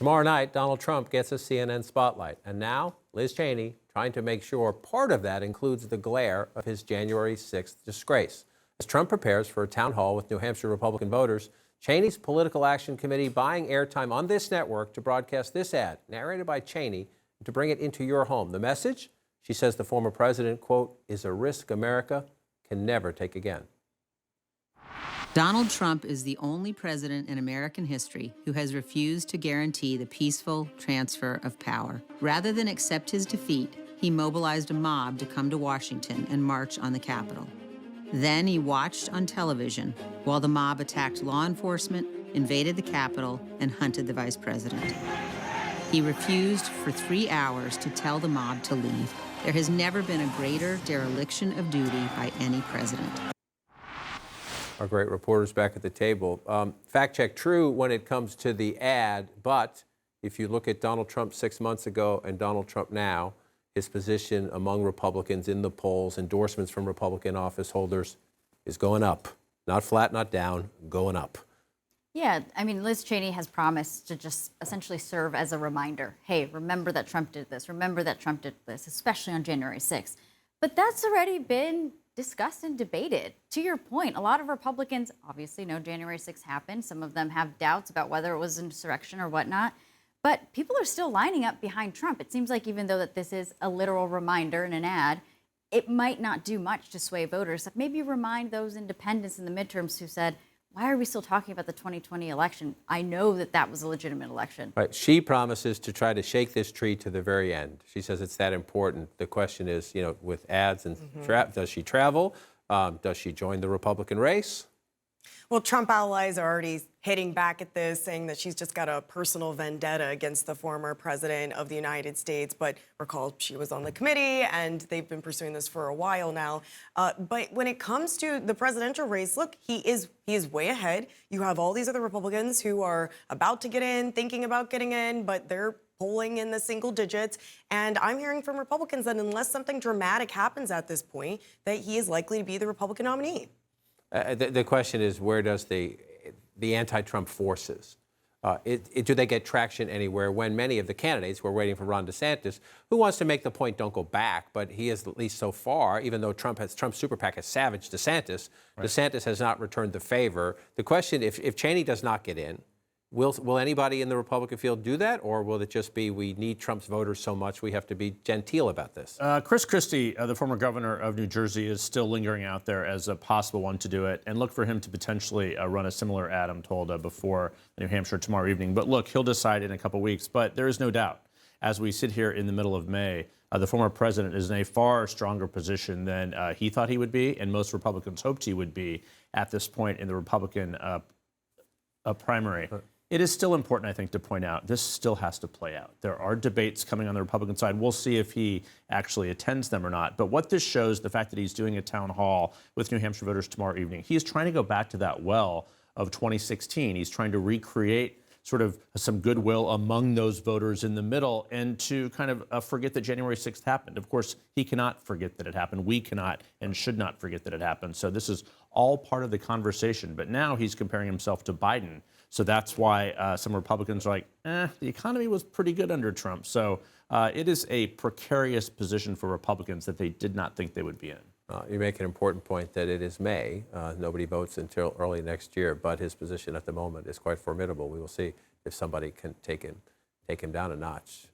Tomorrow night, Donald Trump gets a CNN spotlight. And now, Liz Cheney trying to make sure part of that includes the glare of his January 6th disgrace. As Trump prepares for a town hall with New Hampshire Republican voters, Cheney's Political Action Committee buying airtime on this network to broadcast this ad, narrated by Cheney, to bring it into your home. The message? She says the former president, quote, is a risk America can never take again. Donald Trump is the only president in American history who has refused to guarantee the peaceful transfer of power. Rather than accept his defeat, he mobilized a mob to come to Washington and march on the Capitol. Then he watched on television while the mob attacked law enforcement, invaded the Capitol, and hunted the vice president. He refused for 3 hours to tell the mob to leave. There has never been a greater dereliction of duty by any president. Our great reporters back at the table. Fact check true when it comes to the ad, but if you look at Donald Trump 6 months ago and Donald Trump now, his position among Republicans in the polls, endorsements from Republican office holders, is going up. Not flat, not down, going up. Yeah, I mean, Liz Cheney has promised to just essentially serve as a reminder. Hey, remember that Trump did this. Remember that Trump did this, especially on January 6th. But that's already been discussed and debated. To your point, a lot of Republicans obviously know January 6th happened. Some of them have doubts about whether it was insurrection or whatnot. But people are still lining up behind Trump. It seems like even though that this is a literal reminder in an ad, it might not do much to sway voters. Maybe remind those independents in the midterms who said, why are we still talking about the 2020 election? I know that that was a legitimate election. Right. She promises to try to shake this tree to the very end. She says it's that important. The question is, you know, with ads and does she travel? Does she join the Republican race? Well, Trump allies are already hitting back at this, saying that she's just got a personal vendetta against the former president of the United States. But recall, she was on the committee, and they've been pursuing this for a while now. But when it comes to the presidential race, look, he is way ahead. You have all these other Republicans who are about to get in, thinking about getting in, but they're polling in the single digits. And I'm hearing from Republicans that unless something dramatic happens at this point, that he is likely to be the Republican nominee. The question is, where does the anti-Trump forces, do they get traction anywhere when many of the candidates, we're waiting for Ron DeSantis, who wants to make the point, don't go back, but he is, at least so far, even though Trump's super PAC has savaged DeSantis, right. DeSantis has not returned the favor. The question, if Cheney does not get in, will anybody in the Republican field do that, or will it just be we need Trump's voters so much we have to be genteel about this? Chris Christie, the former governor of New Jersey, is still lingering out there as a possible one to do it, and look for him to potentially run a similar ad, I'm told, before New Hampshire tomorrow evening. But look, he'll decide in a couple weeks. But there is no doubt, as we sit here in the middle of May, the former president is in a far stronger position than he thought he would be, and most Republicans hoped he would be at this point in the Republican primary. It is still important, I think, to point out this still has to play out. There are debates coming on the Republican side. We'll see if he actually attends them or not. But what this shows, the fact that he's doing a town hall with New Hampshire voters tomorrow evening, he's trying to go back to that well of 2016. He's trying to recreate sort of some goodwill among those voters in the middle and to kind of forget that January 6th happened. Of course, he cannot forget that it happened. We cannot and should not forget that it happened. So this is all part of the conversation. But now he's comparing himself to Biden. So that's why some Republicans are like, the economy was pretty good under Trump. So it is a precarious position for Republicans that they did not think they would be in. You make an important point that it is May. Nobody votes until early next year, but his position at the moment is quite formidable. We will see if somebody can take him down a notch.